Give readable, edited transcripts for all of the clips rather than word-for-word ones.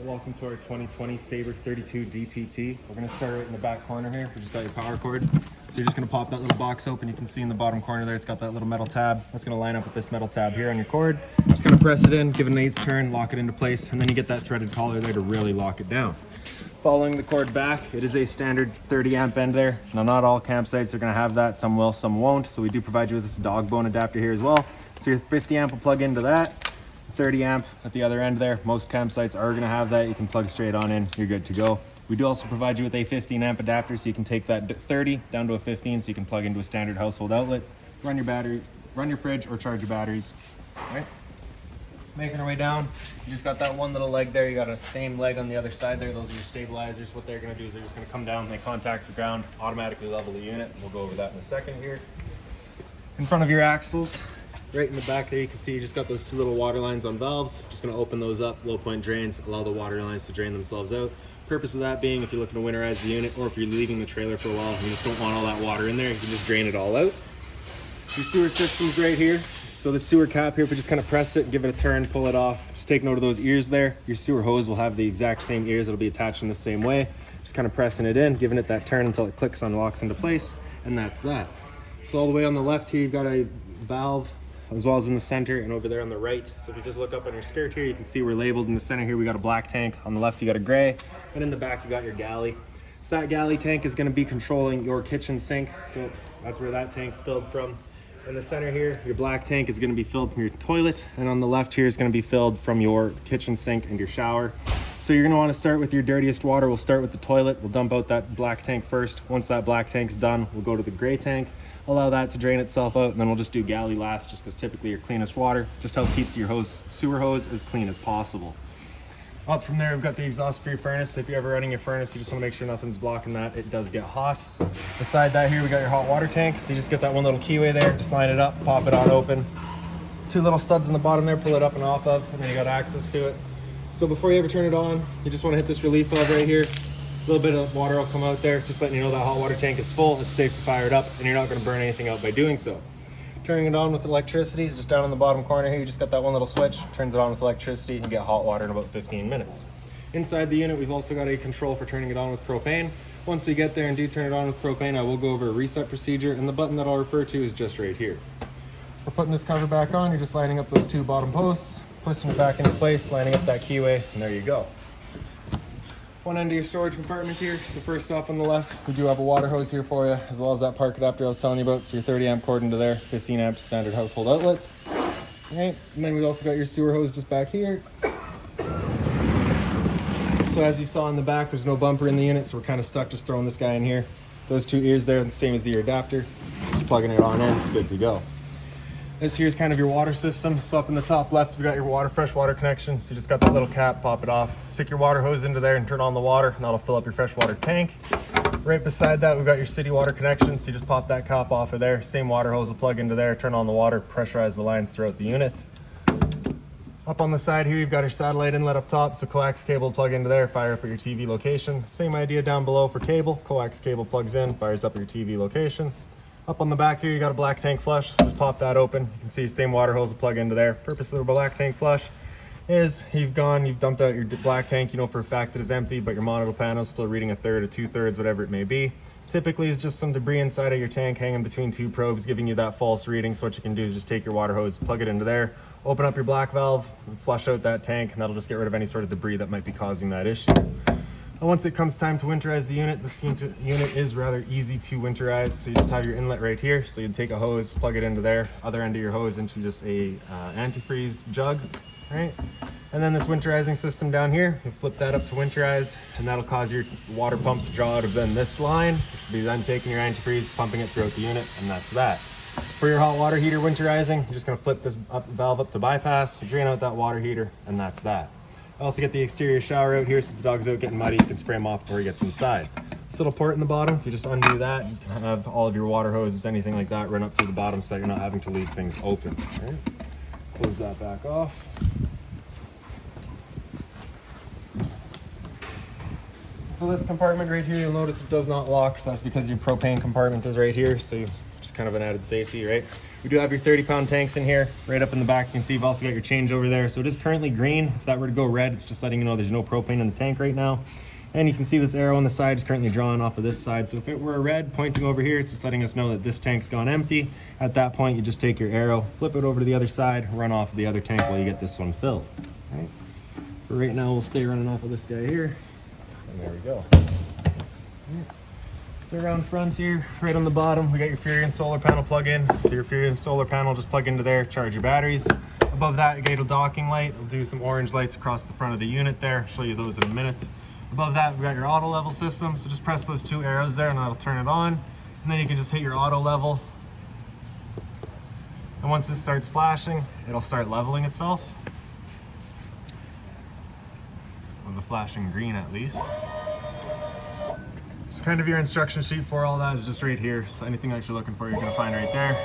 Welcome to our 2020 Sabre 32 DPT. We're going to start right in the back corner here. We just got your power cord. So you're just going to pop that little box open. You can see in the bottom corner there, it's got that little metal tab. That's going to line up with this metal tab here on your cord. Just going to press it in, give it an 1/8 turn, lock it into place, and then you get that threaded collar there to really lock it down. Following the cord back, it is a standard 30 amp end there. Now, not all campsites are going to have that. Some will, some won't. So we do provide you with this dog bone adapter here as well. So your 50 amp will plug into that. 30 amp at the other end there. Most campsites are going to have that. You can plug straight on in. You're good to go. We do also provide you with a 15 amp adapter, so you can take that 30 down to a 15, so you can plug into a standard household outlet, run your battery, run your fridge, or charge your batteries. All right. Making our way down, you just got that one little leg there. You got a same leg on the other side there. Those are your stabilizers. What they're going to do is they're just going to come down, they contact the ground, automatically level the unit. We'll go over that in a second here. In front of your axles, right in the back there, you can see you just got those two little water lines on valves. Just going to open those up, low point drains, allow the water lines to drain themselves out. Purpose of that being, if you're looking to winterize the unit, or if you're leaving the trailer for a while and you just don't want all that water in there, you can just drain it all out. Your sewer system's right here. So the sewer cap here, if we just kind of press it, give it a turn, pull it off, just take note of those ears there. Your sewer hose will have the exact same ears. It'll be attached in the same way. Just kind of pressing it in, giving it that turn until it clicks and locks into place, and that's that. So all the way on the left here, you've got a valve, as well as in the center and over there on the right. So if you just look up on your skirt here, you can see we're labeled. In the center here, we got a black tank. On the left, you got a gray. And in the back, you got your galley. So that galley tank is going to be controlling your kitchen sink. So that's where that tank's filled from. In the center here, your black tank is going to be filled from your toilet. And on the left here is going to be filled from your kitchen sink and your shower. So you're going to want to start with your dirtiest water. We'll start with the toilet. We'll dump out that black tank first. Once that black tank's done, we'll go to the gray tank. Allow that to drain itself out, and then we'll just do galley last, just because typically your cleanest water just helps keeps your sewer hose as clean as possible. Up from there, we've got the exhaust for your furnace. If you're ever running your furnace, you just want to make sure nothing's blocking that. It does get hot. Beside that here, we got your hot water tank. So you just get that one little keyway there, just line it up, pop it on open. Two little studs in the bottom there, pull it up and off of, and then you got access to it. So before you ever turn it on, you just want to hit this relief valve right here. A little bit of water will come out there, just letting you know that hot water tank is full. It's safe to fire it up, and you're not going to burn anything out by doing so. Turning it on with electricity is just down in the bottom corner here. You just got that one little switch, turns it on with electricity, and you get hot water in about 15 minutes. Inside the unit, we've also got a control for turning it on with propane. Once we get there and do turn it on with propane, I will go over a reset procedure, and the button that I'll refer to is just right here. We're putting this cover back on. You're just lining up those two bottom posts, pushing it back into place, lining up that keyway, and there you go. One end of your storage compartment here. So first off on the left, we do have a water hose here for you, as well as that park adapter I was telling you about. So your 30 amp cord into there, 15 amp standard household outlet. All right, and then we've also got your sewer hose just back here. So as you saw in the back, there's no bumper in the unit, so we're kind of stuck just throwing this guy in here. Those two ears there, the same as the ear adapter. Just plugging it on in, good to go. This here is kind of your water system. So up in the top left, we got your fresh water connection. So you just got that little cap, pop it off, stick your water hose into there and turn on the water, and that'll fill up your freshwater tank. Right beside that, we've got your city water connection. So you just pop that cap off of there. Same water hose will plug into there, turn on the water, pressurize the lines throughout the unit. Up on the side here, you've got your satellite inlet up top. So coax cable plug into there, fire up at your TV location. Same idea down below for cable. Coax cable plugs in, fires up at your TV location. Up on the back here, you got a black tank flush. So just pop that open. You can see same water hose will plug into there. Purpose of the black tank flush is you've dumped out your black tank, you know for a fact that it's empty, but your monitor panel is still reading 1/3 or 2/3, whatever it may be. Typically, it's just some debris inside of your tank hanging between two probes, giving you that false reading. So what you can do is just take your water hose, plug it into there, open up your black valve, flush out that tank, and that'll just get rid of any sort of debris that might be causing that issue. And once it comes time to winterize the unit, this unit is rather easy to winterize. So you just have your inlet right here. So you'd take a hose, plug it into there, other end of your hose into just a antifreeze jug, right? And then this winterizing system down here, you flip that up to winterize, and that'll cause your water pump to draw out of then this line, which will be then taking your antifreeze, pumping it throughout the unit, and that's that. For your hot water heater winterizing, you're just gonna flip this valve up to bypass, drain out that water heater, and that's that. I also get the exterior shower out here, so if the dog's out getting muddy, you can spray him off before he gets inside. This little port in the bottom, if you just undo that, you can have all of your water hoses, anything like that, run up through the bottom so that you're not having to leave things open. All right. Close that back off. So this compartment right here, you'll notice it does not lock, so that's because your propane compartment is right here. So you just kind of an added safety, right? We do have your 30-pound tanks in here. Right up in the back, you can see you've also got your change over there. So it is currently green. If that were to go red, it's just letting you know there's no propane in the tank right now. And you can see this arrow on the side is currently drawn off of this side. So if it were a red pointing over here, it's just letting us know that this tank's gone empty. At that point, you just take your arrow, flip it over to the other side, run off of the other tank while you get this one filled. All right. For right now, we'll stay running off of this guy here. And there we go. So around front here, right on the bottom, we got your Furion solar panel plug-in. So your Furion solar panel, just plug into there, charge your batteries. Above that, you get a docking light. We'll do some orange lights across the front of the unit there. I'll show you those in a minute. Above that, we got your auto level system. So just press those 2 arrows there and that'll turn it on. And then you can just hit your auto level. And once this starts flashing, it'll start leveling itself. With the flashing green at least. So kind of your instruction sheet for all that is just right here. So anything that you're looking for, you're gonna find right there.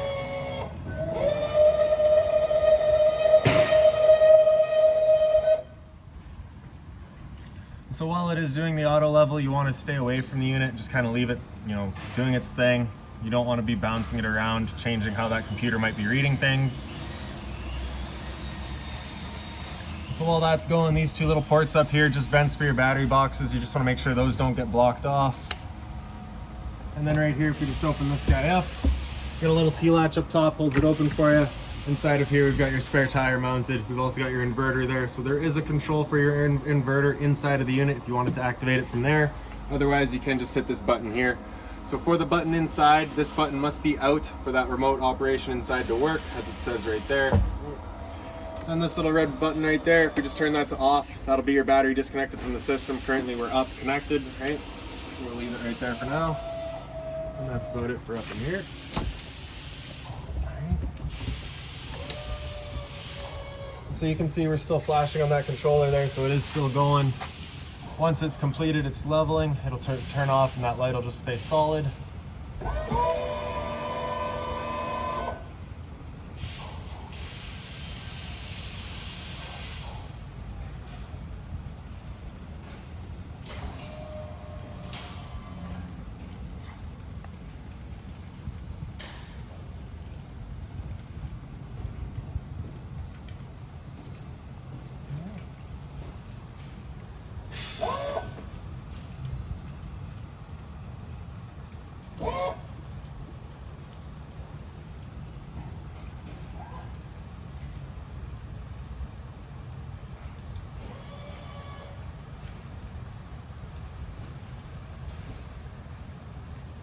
So while it is doing the auto level, you want to stay away from the unit, just kind of leave it, you know, doing its thing. You don't want to be bouncing it around, changing how that computer might be reading things. So while that's going, these 2 little ports up here, just vents for your battery boxes. You just want to make sure those don't get blocked off. And then right here, if we just open this guy up, get a little T-latch up top, holds it open for you. Inside of here, we've got your spare tire mounted. We've also got your inverter there. So there is a control for your inverter inside of the unit if you wanted to activate it from there. Otherwise, you can just hit this button here. So for the button inside, this button must be out for that remote operation inside to work, as it says right there. Then this little red button right there, if we just turn that to off, that'll be your battery disconnected from the system. Currently, we're up connected, right? So we'll leave it right there for now. And that's about it for up in here. So you can see we're still flashing on that controller there, so it is still going. Once it's completed, it's leveling, it'll turn off and that light will just stay solid.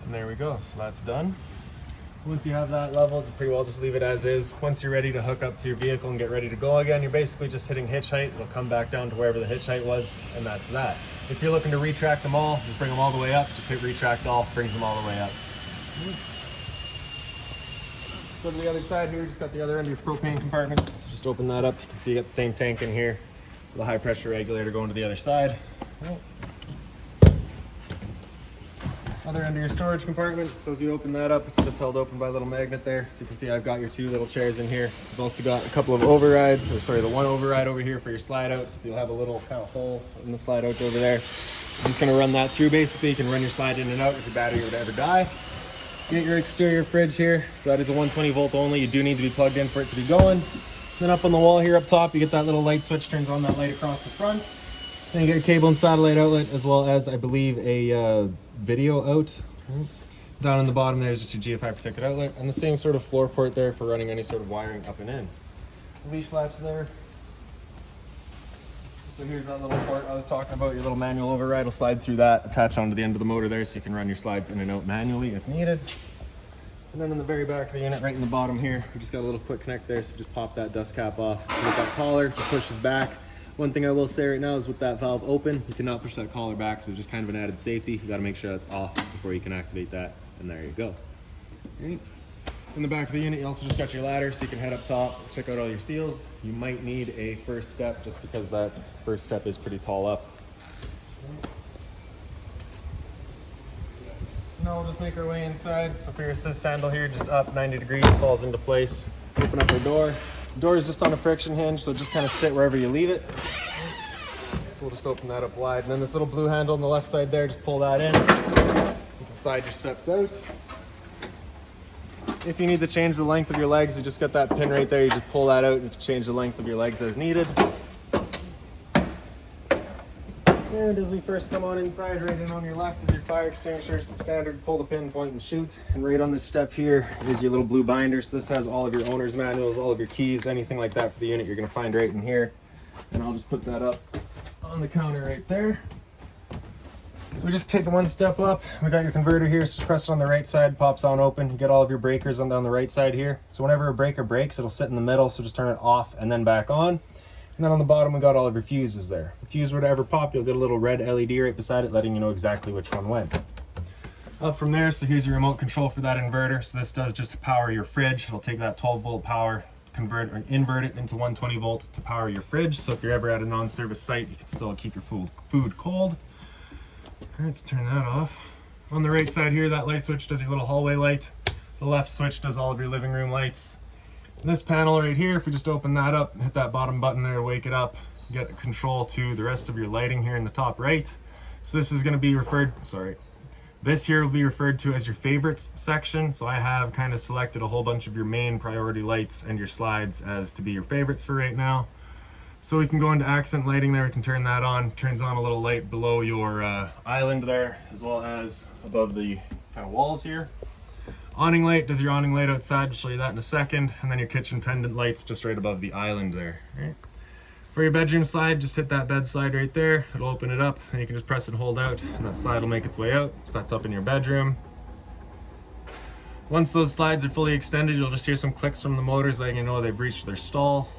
And there we go, so that's done. Once you have that leveled, you pretty well just leave it as is. Once you're ready to hook up to your vehicle and get ready to go again, you're basically just hitting hitch height. It'll come back down to wherever the hitch height was, and that's that. If you're looking to retract them all, just bring them all the way up. Just hit retract all, brings them all the way up. So to the other side here, just got the other end of your propane compartment. So just open that up. You can see you got the same tank in here. The high pressure regulator going to the other side. Other end of your storage compartment. So as you open that up, it's just held open by a little magnet there. So you can see I've got your 2 little chairs in here. I've also got a couple of overrides, or sorry, the 1 override over here for your slide out. So you'll have a little kind of hole in the slide out over there. You're just gonna run that through basically. You can run your slide in and out if your battery would ever die. You get your exterior fridge here. So that is a 120 volt only. You do need to be plugged in for it to be going. Then up on the wall here up top, you get that little light switch, turns on that light across the front. Then you get your cable and satellite outlet, as well as, I believe, a video out. Down on the bottom there is just your GFI protected outlet, and the same sort of floor port there for running any sort of wiring up and in. Leash latch there. So here's that little port I was talking about. Your little manual override will slide through that, attach onto the end of the motor there, so you can run your slides in and out manually if needed. And then in the very back of the unit, right in the bottom here, we just got a little quick connect there, so just pop that dust cap off. With that collar, it pushes back. One thing I will say right now is with that valve open, you cannot push that collar back, so it's just kind of an added safety. You gotta make sure that's off before you can activate that, and there you go. Right. In the back of the unit, you also just got your ladder, so you can head up top, check out all your seals. You might need a first step, just because that first step is pretty tall up. Now we'll just make our way inside. So for your assist handle here, just up 90 degrees, falls into place. Open up our door. The door is just on a friction hinge, so just kind of sit wherever you leave it. So we'll just open that up wide. And then this little blue handle on the left side there, just pull that in. You can slide your steps out. If you need to change the length of your legs, you just got that pin right there. You just pull that out and you can change the length of your legs as needed. And as we first come on inside, right in on your left is your fire extinguisher. It's the standard pull the pin, point and shoot. And right on this step here is your little blue binder. So this has all of your owner's manuals, all of your keys, anything like that for the unit you're gonna find right in here. And I'll just put that up on the counter right there. So we just take it one step up. We got your converter here, so press it on the right side, pops on open. You get all of your breakers on the right side here. So whenever a breaker breaks, it'll sit in the middle, so just turn it off and then back on. And then on the bottom, we got all of your fuses there. If a fuse were to ever pop, you'll get a little red LED right beside it, letting you know exactly which one went. Up from there, so here's your remote control for that inverter. So this does just power your fridge. It'll take that 12-volt power, convert or invert it into 120 volt to power your fridge. So if you're ever at a non-service site, you can still keep your food cold. All right, let's turn that off. On the right side here, that light switch does your little hallway light. The left switch does all of your living room lights. And this panel right here, if we just open that up, hit that bottom button there to wake it up, you get control to the rest of your lighting here in the top right. So this is going to be this here will be referred to as your favorites section. So I have kind of selected a whole bunch of your main priority lights and your slides as to be your favorites for right now. So we can go into accent lighting there, we can turn that on. Turns on a little light below your island there, as well as above the kind of walls here. Awning light does your awning light outside, I'll show you that in a second. And then your kitchen pendant lights just right above the island there. Right. For your bedroom slide, just hit that bed slide right there. It'll open it up and you can just press and hold out and that slide will make its way out. So that's up in your bedroom. Once those slides are fully extended, you'll just hear some clicks from the motors letting you know they've reached their stall.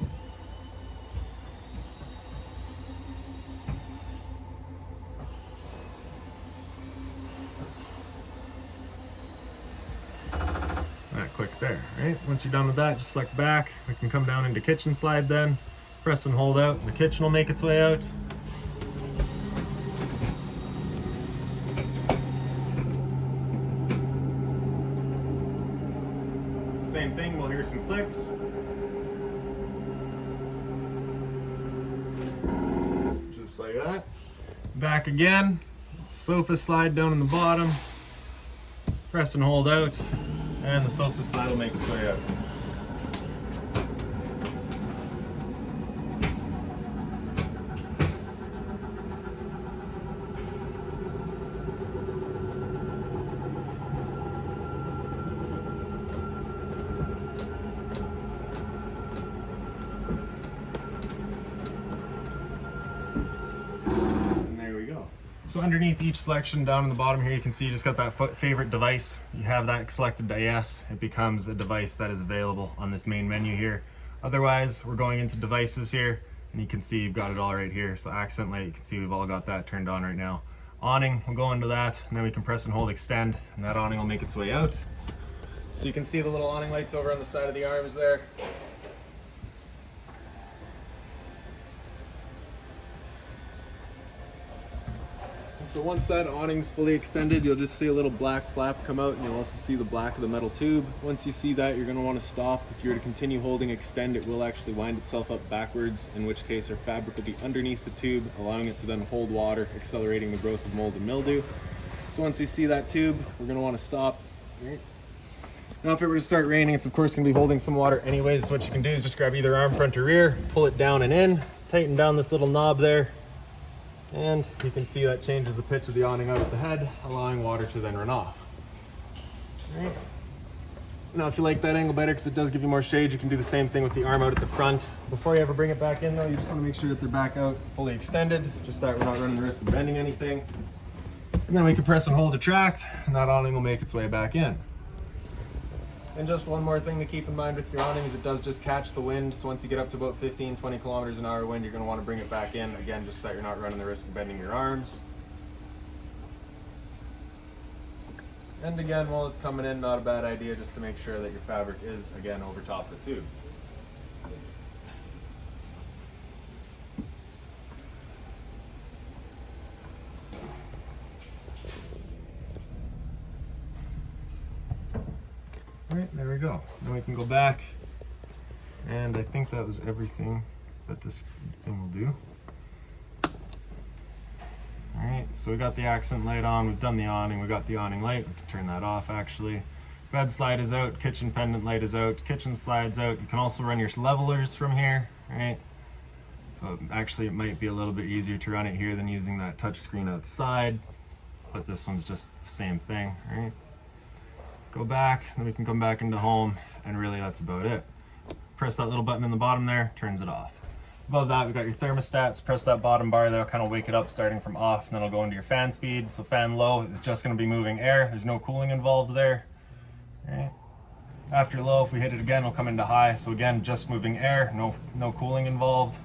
Quick there, right? Once you're done with that, just select back. We can come down into kitchen slide then. Press and hold out, and the kitchen will make its way out. Same thing, we'll hear some clicks. Just like that. Back again. Sofa slide down in the bottom. Press and hold out. And the sofa slide will make its way out. And there we go. So underneath each selection down in the bottom here, you can see you just got that favorite device. You have that selected to yes, it becomes a device that is available on this main menu here. Otherwise, we're going into devices here, and you can see you've got it all right here. So accent light, you can see we've all got that turned on right now. Awning, we'll go into that, and then we can press and hold extend, and that awning will make its way out. So you can see the little awning lights over on the side of the arms there. So once that awning's fully extended, you'll just see a little black flap come out, and you'll also see the black of the metal tube. Once you see that, you're going to want to stop. If you were to continue holding extend, it will actually wind itself up backwards, in which case our fabric will be underneath the tube, allowing it to then hold water, accelerating the growth of mold and mildew. So once we see that tube, we're going to want to stop. Right. Now if it were to start raining, it's of course going to be holding some water anyways. So what you can do is just grab either arm, front or rear, pull it down and in, tighten down this little knob there. And you can see that changes the pitch of the awning out at the head, allowing water to then run off. Right. Now if you like that angle better, because it does give you more shade, you can do the same thing with the arm out at the front. Before you ever bring it back in though, you just want to make sure that they're back out fully extended, just so that we're not running the risk of bending anything. And then we can press and hold retract, and that awning will make its way back in. And just one more thing to keep in mind with your awning is it does just catch the wind. So once you get up to about 15-20 kilometers an hour wind, you're going to want to bring it back in. Again, just so that you're not running the risk of bending your arms. And again, while it's coming in, not a bad idea just to make sure that your fabric is, again, over top of the tube. All right, there we go. Then we can go back, and I think that was everything that this thing will do. All right, so we got the accent light on, we've done the awning, we got the awning light, we can turn that off actually. Bed slide is out, kitchen pendant light is out, kitchen slides out. You can also run your levelers from here, right? So actually it might be a little bit easier to run it here than using that touch screen outside, but this one's just the same thing, right? Go back, then we can come back into home, and really that's about it. Press that little button in the bottom there, turns it off. Above that, we've got your thermostats. Press that bottom bar there, kind of wake it up starting from off, and then it'll go into your fan speed. So fan low is just going to be moving air. There's no cooling involved there. Right. After low, if we hit it again, it'll come into high. So again, just moving air, no cooling involved.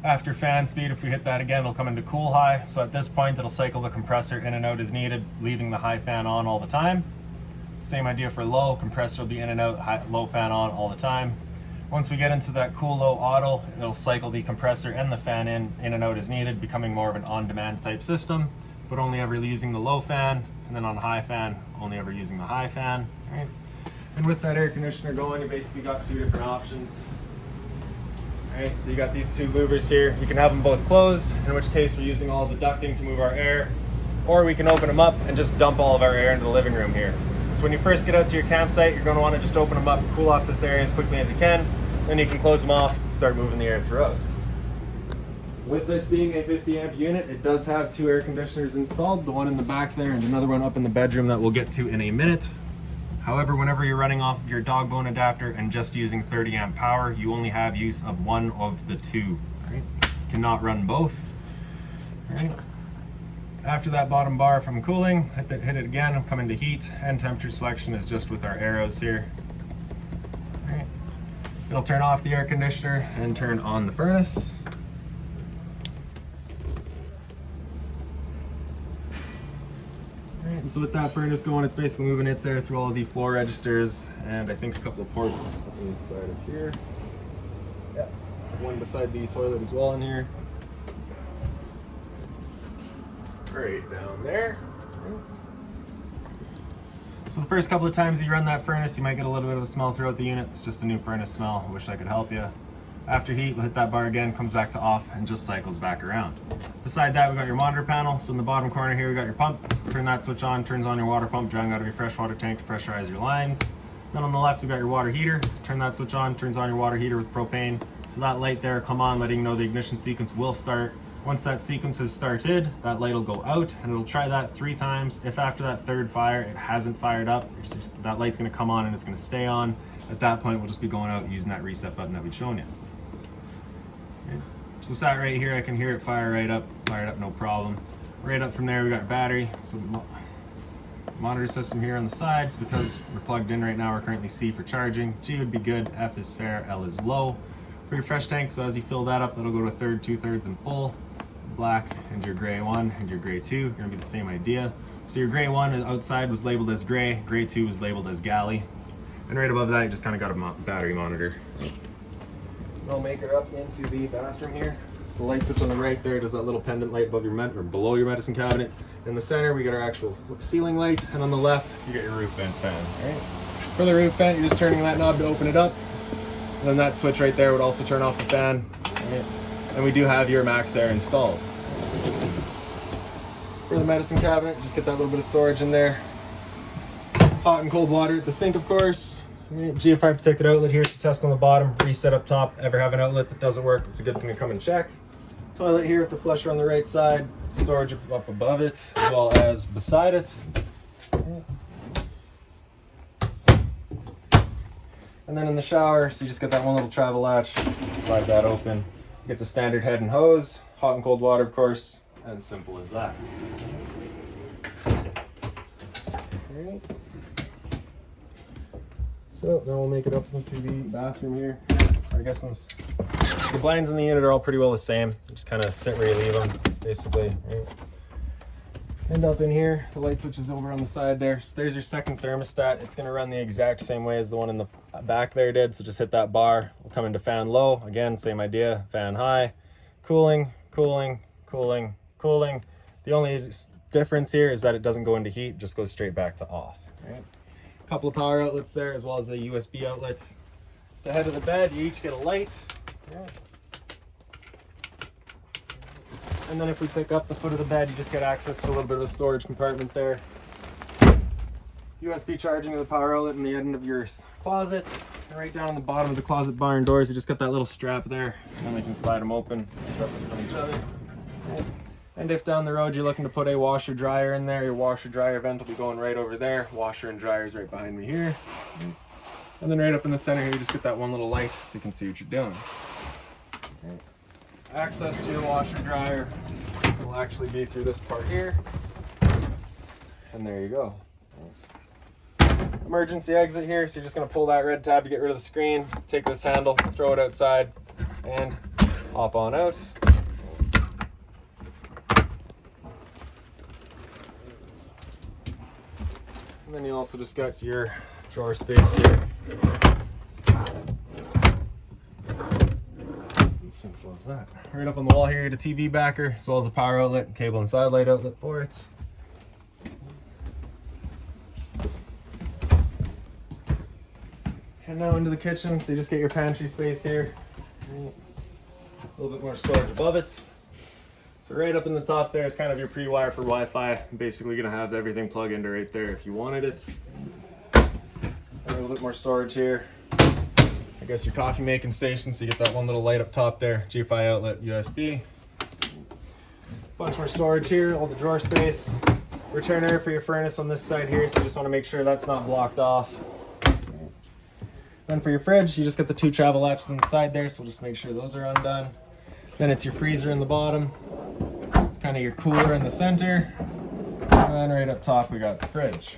After fan speed, if we hit that again, it'll come into cool high. So at this point, it'll cycle the compressor in and out as needed, leaving the high fan on all the time. Same idea for low, compressor will be in and out, low fan on all the time. Once we get into that cool low auto, it'll cycle the compressor and the fan in and out as needed, becoming more of an on-demand type system, but only ever using the low fan, and then on high fan, only ever using the high fan. Right? And with that air conditioner going, you basically got two different options. Right, so you got these two louvers here. You can have them both closed, in which case we're using all the ducting to move our air, or we can open them up and just dump all of our air into the living room here. So when you first get out to your campsite, you're going to want to just open them up and cool off this area as quickly as you can. Then you can close them off and start moving the air throughout. With this being a 50 amp unit, it does have two air conditioners installed, the one in the back there and another one up in the bedroom that we'll get to in a minute. However, whenever you're running off of your dog bone adapter and just using 30 amp power, you only have use of one of the two. Right? You cannot run both. Right? After that bottom bar from cooling, hit it again, come into heat, and temperature selection is just with our arrows here. Right. It'll turn off the air conditioner and turn on the furnace. Right, and so with that furnace going, it's basically moving its air through all of the floor registers and I think a couple of ports inside of here. Yeah, one beside the toilet as well in here. Right down there. So the first couple of times you run that furnace, you might get a little bit of a smell throughout the unit. It's just a new furnace smell. I wish I could help you. After heat, we'll hit that bar again, comes back to off, and just cycles back around. Beside that, we got your monitor panel. So in the bottom corner here, we got your pump. Turn that switch on, turns on your water pump, drawing out of your freshwater tank to pressurize your lines. Then on the left, we got your water heater. Turn that switch on, turns on your water heater with propane. So that light there will come on, letting you know the ignition sequence will start. Once that sequence has started, that light will go out and it'll try that 3 times. If after that third fire it hasn't fired up, that light's gonna come on and it's gonna stay on. At that point, we'll just be going out using that reset button that we've shown you. Okay. So sat right here, I can hear it fired up, no problem. Right up from there, we got our battery. So monitor system here on the sides, because we're plugged in right now, we're currently C for charging. G would be good, F is fair, L is low. For your fresh tank, so as you fill that up, that'll go to 1/3, 2/3 and full. Black and your gray 1 and your gray 2 are going to be the same idea. So your gray 1 outside was labeled as gray 2 was labeled as galley, and right above that you just kind of got a battery monitor. I'll make her up into the bathroom here. So the light switch on the right there does that little pendant light above your or below your medicine cabinet. In the center we got our actual ceiling light, and on the left you got your roof vent fan. All right. For the roof vent, you're just turning that knob to open it up, and then that switch right there would also turn off the fan. All right. And we do have your max air installed. For the medicine cabinet, just get that little bit of storage in there. Hot and cold water at the sink, of course. GFI protected outlet here, so test on the bottom, reset up top. Ever have an outlet that doesn't work, it's a good thing to come and check. Toilet here with the flusher on the right side, storage up above it, as well as beside it. And then in the shower, so you just get that one little travel latch, slide that open. Get the standard head and hose, hot and cold water, of course, and simple as that. Okay. So now we'll make it up into the bathroom here. I guess the blinds in the unit are all pretty well the same. Just kind of sit where you leave them, basically. Right? End up in here, the light switch is over on the side there. So there's your second thermostat. It's going to run the exact same way as the one in the back there did. So just hit that bar. We'll come into fan low. Again, same idea. Fan high. Cooling, cooling, cooling, cooling. The only difference here is that it doesn't go into heat, just goes straight back to off. Right? A couple of power outlets there, as well as a USB outlet. The head of the bed, you each get a light. Right. And then if we pick up the foot of the bed, you just get access to a little bit of a storage compartment there. You USB charging of the power outlet in the end of your closet. And right down on the bottom of the closet barn doors, you just got that little strap there, and then we can slide them open, separate from each other. And if down the road you're looking to put a washer dryer in there, your washer dryer vent will be going right over there. Washer and dryer is right behind me here. And then right up in the center here, you just get that one little light so you can see what you're doing. Okay. Access to your washer dryer will actually be through this part here. And there you go. Emergency exit here, so you're just going to pull that red tab to get rid of the screen, take this handle, throw it outside, and hop on out. And then you also just got your drawer space here. As simple as that. Right up on the wall here, you get a TV backer, as well as a power outlet, cable and side light outlet for it. And now into the kitchen, so you just get your pantry space here. A little bit more storage above it. So right up in the top there is kind of your pre-wire for Wi-Fi. I'm basically gonna have everything plug into right there if you wanted it. And a little bit more storage here. I guess your coffee making station, so you get that one little light up top there. GFI outlet, USB. Bunch more storage here, all the drawer space. Return air for your furnace on this side here, so you just wanna make sure that's not blocked off. Then for your fridge, you just get the two travel latches on the side there, so we'll just make sure those are undone. Then it's your freezer in the bottom. It's kind of your cooler in the center. And then right up top, we got the fridge.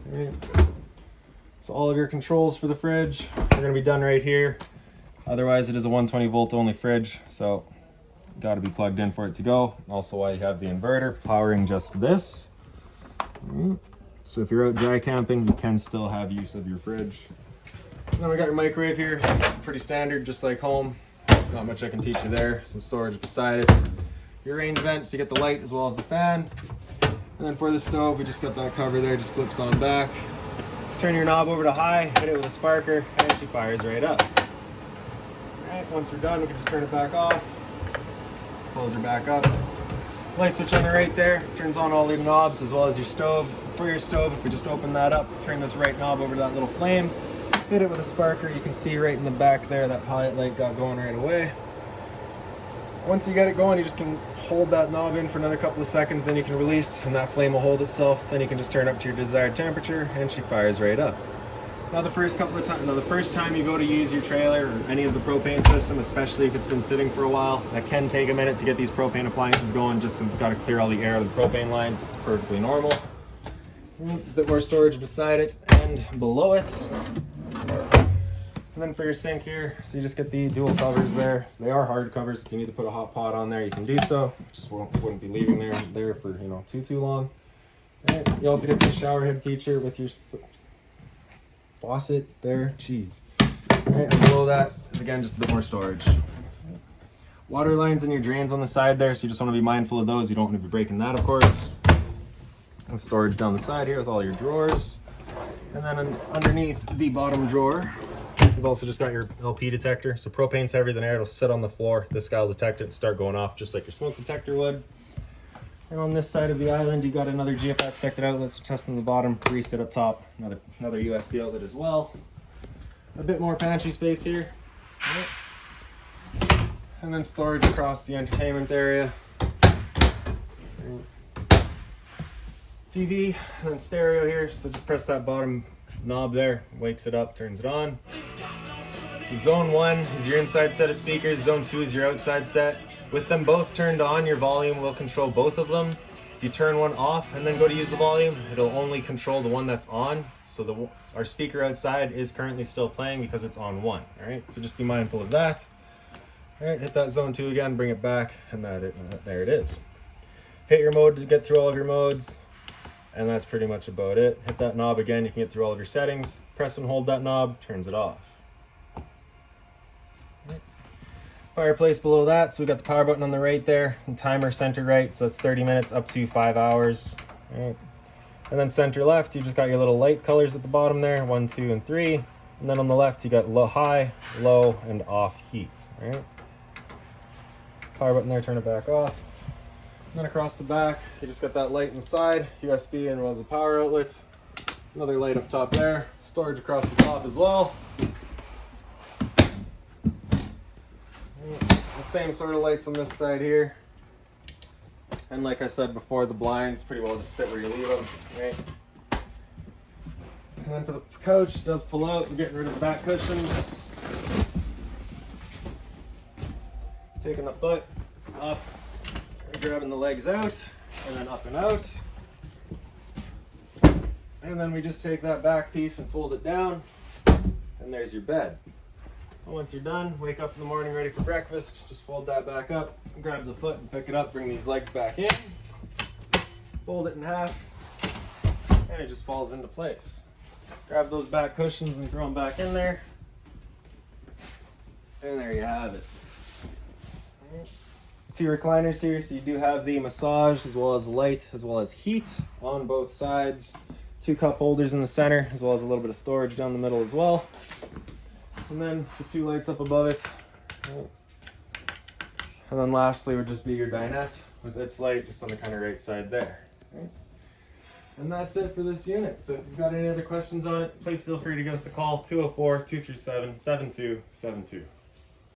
Right. So all of your controls for the fridge are gonna be done right here. Otherwise, it is a 120 volt only fridge, so gotta be plugged in for it to go. Also why you have the inverter powering just this. So if you're out dry camping, you can still have use of your fridge. And then we got your microwave here. It's pretty standard, just like home. Not much I can teach you there. Some storage beside it. Your range vent, so you get the light as well as the fan. And then for the stove, we just got that cover there, just flips on back. Turn your knob over to high, hit it with a sparker, and she fires right up. Alright, once we're done, we can just turn it back off. Close her back up. Light switch on the right there, turns on all the knobs as well as your stove. For your stove, if we just open that up, turn this right knob over to that little flame. Hit it with a sparker, you can see right in the back there that pilot light got going right away. Once you get it going, you just can hold that knob in for another couple of seconds, then you can release and that flame will hold itself. Then you can just turn up to your desired temperature and she fires right up. Now the first time you go to use your trailer or any of the propane system, especially if it's been sitting for a while, that can take a minute to get these propane appliances going just because it's got to clear all the air out of the propane lines. It's perfectly normal. A bit more storage beside it and below it. And then for your sink here, so you just get the dual covers there. So they are hard covers. If you need to put a hot pot on there, you can do so. Just wouldn't be leaving there for too long. And you also get the shower head feature with your faucet there. Jeez. Right, and below that is again just a bit more storage. Water lines and your drains on the side there, so you just want to be mindful of those. You don't want to be breaking that, of course. And storage down the side here with all your drawers. And then underneath the bottom drawer, you've also just got your LP detector. So propane's heavier than air, it'll sit on the floor. This guy will detect it and start going off just like your smoke detector would. And on this side of the island, you got another GFI protected outlet, so testing the bottom, reset up top, another USB outlet as well. A bit more pantry space here. And then storage across the entertainment area. TV and then stereo here, so just press that bottom knob there, wakes it up, turns it on. So zone 1 is your inside set of speakers, zone 2 is your outside set. With them both turned on, your volume will control both of them. If you turn one off and then go to use the volume, it'll only control the one that's on. So our speaker outside is currently still playing because it's on 1, all right? So just be mindful of that. All right, hit that zone 2 again, bring it back, and there it is. Hit your mode to get through all of your modes. And that's pretty much about it. Hit that knob again, you can get through all of your settings. Press and hold that knob, turns it off. Right. Fireplace below that, so we got the power button on the right there, and timer center right, so that's 30 minutes up to 5 hours. Right. And then center left, you just got your little light colors at the bottom there, 1, 2, and 3. And then on the left, you got low, high, low, and off heat. Right. Power button there, turn it back off. And then across the back, you just got that light inside, USB and as a power outlet. Another light up top there, storage across the top as well. The same sort of lights on this side here. And like I said before, the blinds pretty well just sit where you leave them, right? And then for the couch, it does pull out. We're getting rid of the back cushions. Taking the foot up, grabbing the legs out, and then up and out. And then we just take that back piece and fold it down, and there's your bed. And once you're done, wake up in the morning ready for breakfast, just fold that back up, grab the foot and pick it up, bring these legs back in, fold it in half, and it just falls into place. Grab those back cushions and throw them back in there, and there you have it. Two recliners here, so you do have the massage as well as light as well as heat on both sides. Two cup holders in the center as well as a little bit of storage down the middle as well. And then the two lights up above it. And then lastly would just be your dinette with its light just on the kind of right side there. And that's it for this unit. So if you've got any other questions on it, please feel free to give us a call, 204-237-7272.